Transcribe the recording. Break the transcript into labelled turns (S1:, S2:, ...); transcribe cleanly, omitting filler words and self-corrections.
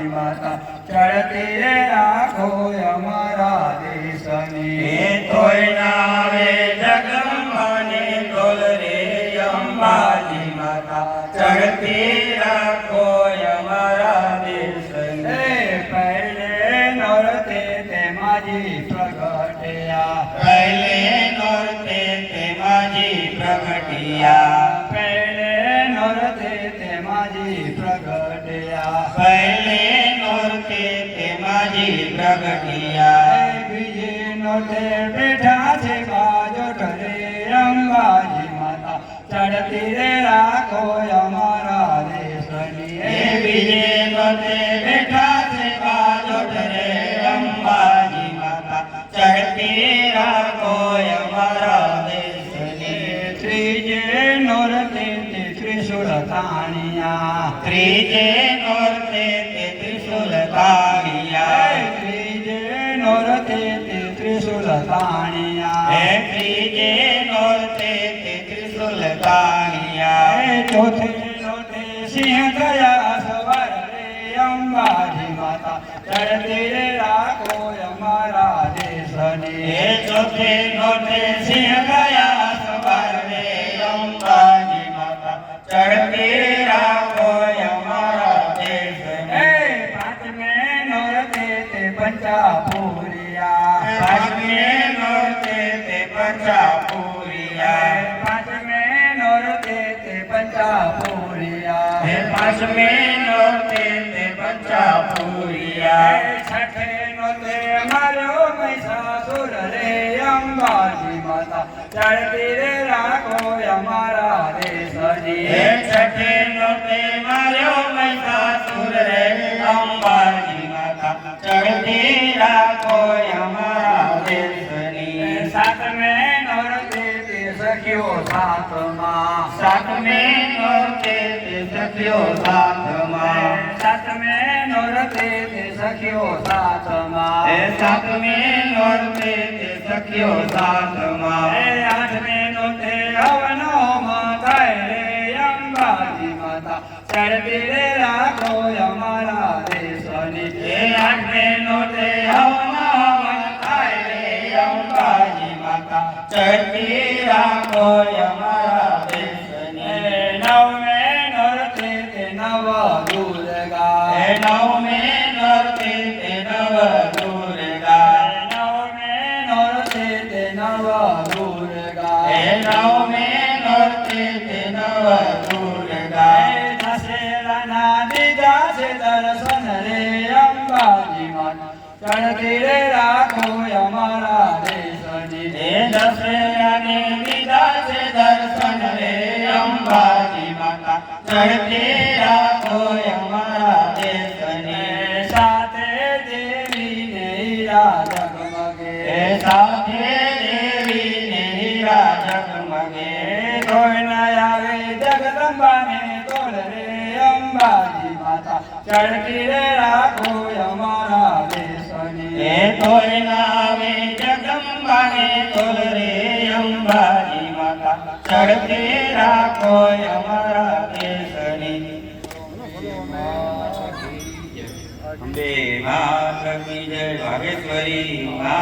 S1: અંબાજી માતા ચડતી રે રાખો અમારા દેશની
S2: તોય નાવે જગદંબાની ડોલ રે અંબાજી માતા ચડતી રાખો અમારા દેશની
S1: પહેલે નોરતે તેમાજી પ્રગટ્યા
S2: પહેલે નોરતે તેમાજી પ્રગટ્યા
S1: પહેલે નોરતે તેમાજી પ્રગટ્યા
S2: પહેલે નોરતે તેમાજી પ્રગટ્યા
S1: બીજે નોરતે બેઠા છે બાજો ઠરે અંબાજી માતા ચડતી રે રાખો અમારા દેશની
S2: બીજે નોરતે બેઠા છે બાજો ઠરે અંબાજી માતા ચડતી રાખો અમારા દેશની
S1: ત્રીજે નોરતે તે ત્રિશુલ તાણિયા
S2: ત્રીજે નોરતે તે ત્રિશુલ તાણિયા
S1: ત્રીજે નોરતે તે ત્રિશુલ તાણિયા
S2: ત્રીજે નોરતે તે ત્રિશુલ તાણિયા
S1: ચોથે નોરતે સિંહ થયા સવાર રે અંબાજી માતા ચડતી રે રાખો અમારા દેશની
S2: ચોથે નોરતે સિંહ ગયા સવાર રે અંબાજી માતા ચડતી રાખો અમારા દેશને
S1: પાંચમે નોરતે તે પંચાપુરિયા
S2: પાંચમે નોરતે તે પંચાપુરિયા
S1: પાંચમે નોરતે તે પંચાપુરિયા
S2: પાંચમે નોરતે તે પંચાપુરિયા
S1: છઠે નોરતે માર્યો મહિષાસુર રે અંબાજી માતા ચડતી રે રાખો અમારા દેશની
S2: છઠે નોરતે માર્યો મહિષાસુર રે અંબાજી માતા ચડતી રાખો અમારા દેશની
S1: સાતમે નોરતે તે સખ્યો સાતમા
S2: સાતમે નોરતે તે સખ્યો સાતમા
S1: સાતમે નોરતે તે સખ્યો સાતમા
S2: સાતમે નોરતે તે સખ્યો સાતમા
S1: આઠમે નોરતે હવનો થાય રે અંબાજી માતા ચડતી રે રાખો અમારા દેશની
S2: આઠમે નોરતે હવનો થાય રે અંબાજી માતા ચડતી રાખો અમારા દેશની
S1: નવમે નોરતે તે નવ દુર્ગા
S2: નવમે નોરતે તે નવ દુર્ગા
S1: નવમે નોરતે તે નવ દુર્ગા
S2: નવમે નોરતે તે નવ દુર્ગા
S1: દશેરાના દીધા છે દર્શન રે અંબાજી માતા ચડતી રે રાખો અમારા દેશની
S2: દશેરાને દીધા છે દર્શન રે અંબાજી માતા ચડતી રાખો અમારા દેશને
S1: સાથે દેવી ને હીરા જગમગે
S2: સાથે દેવી ને હીરા જગમગે
S1: કોઈ ના આવે જગદંબાને તોડ રે અંબાજી માતા ચડતી રે રાખો અમારા દેશની
S2: તોય નાવે જગદંબાને તોલ રે અંબાજી માતા ચડતી રાખો અમારા દેશની અંબે માત કી જય ભાગેશ્વરી મા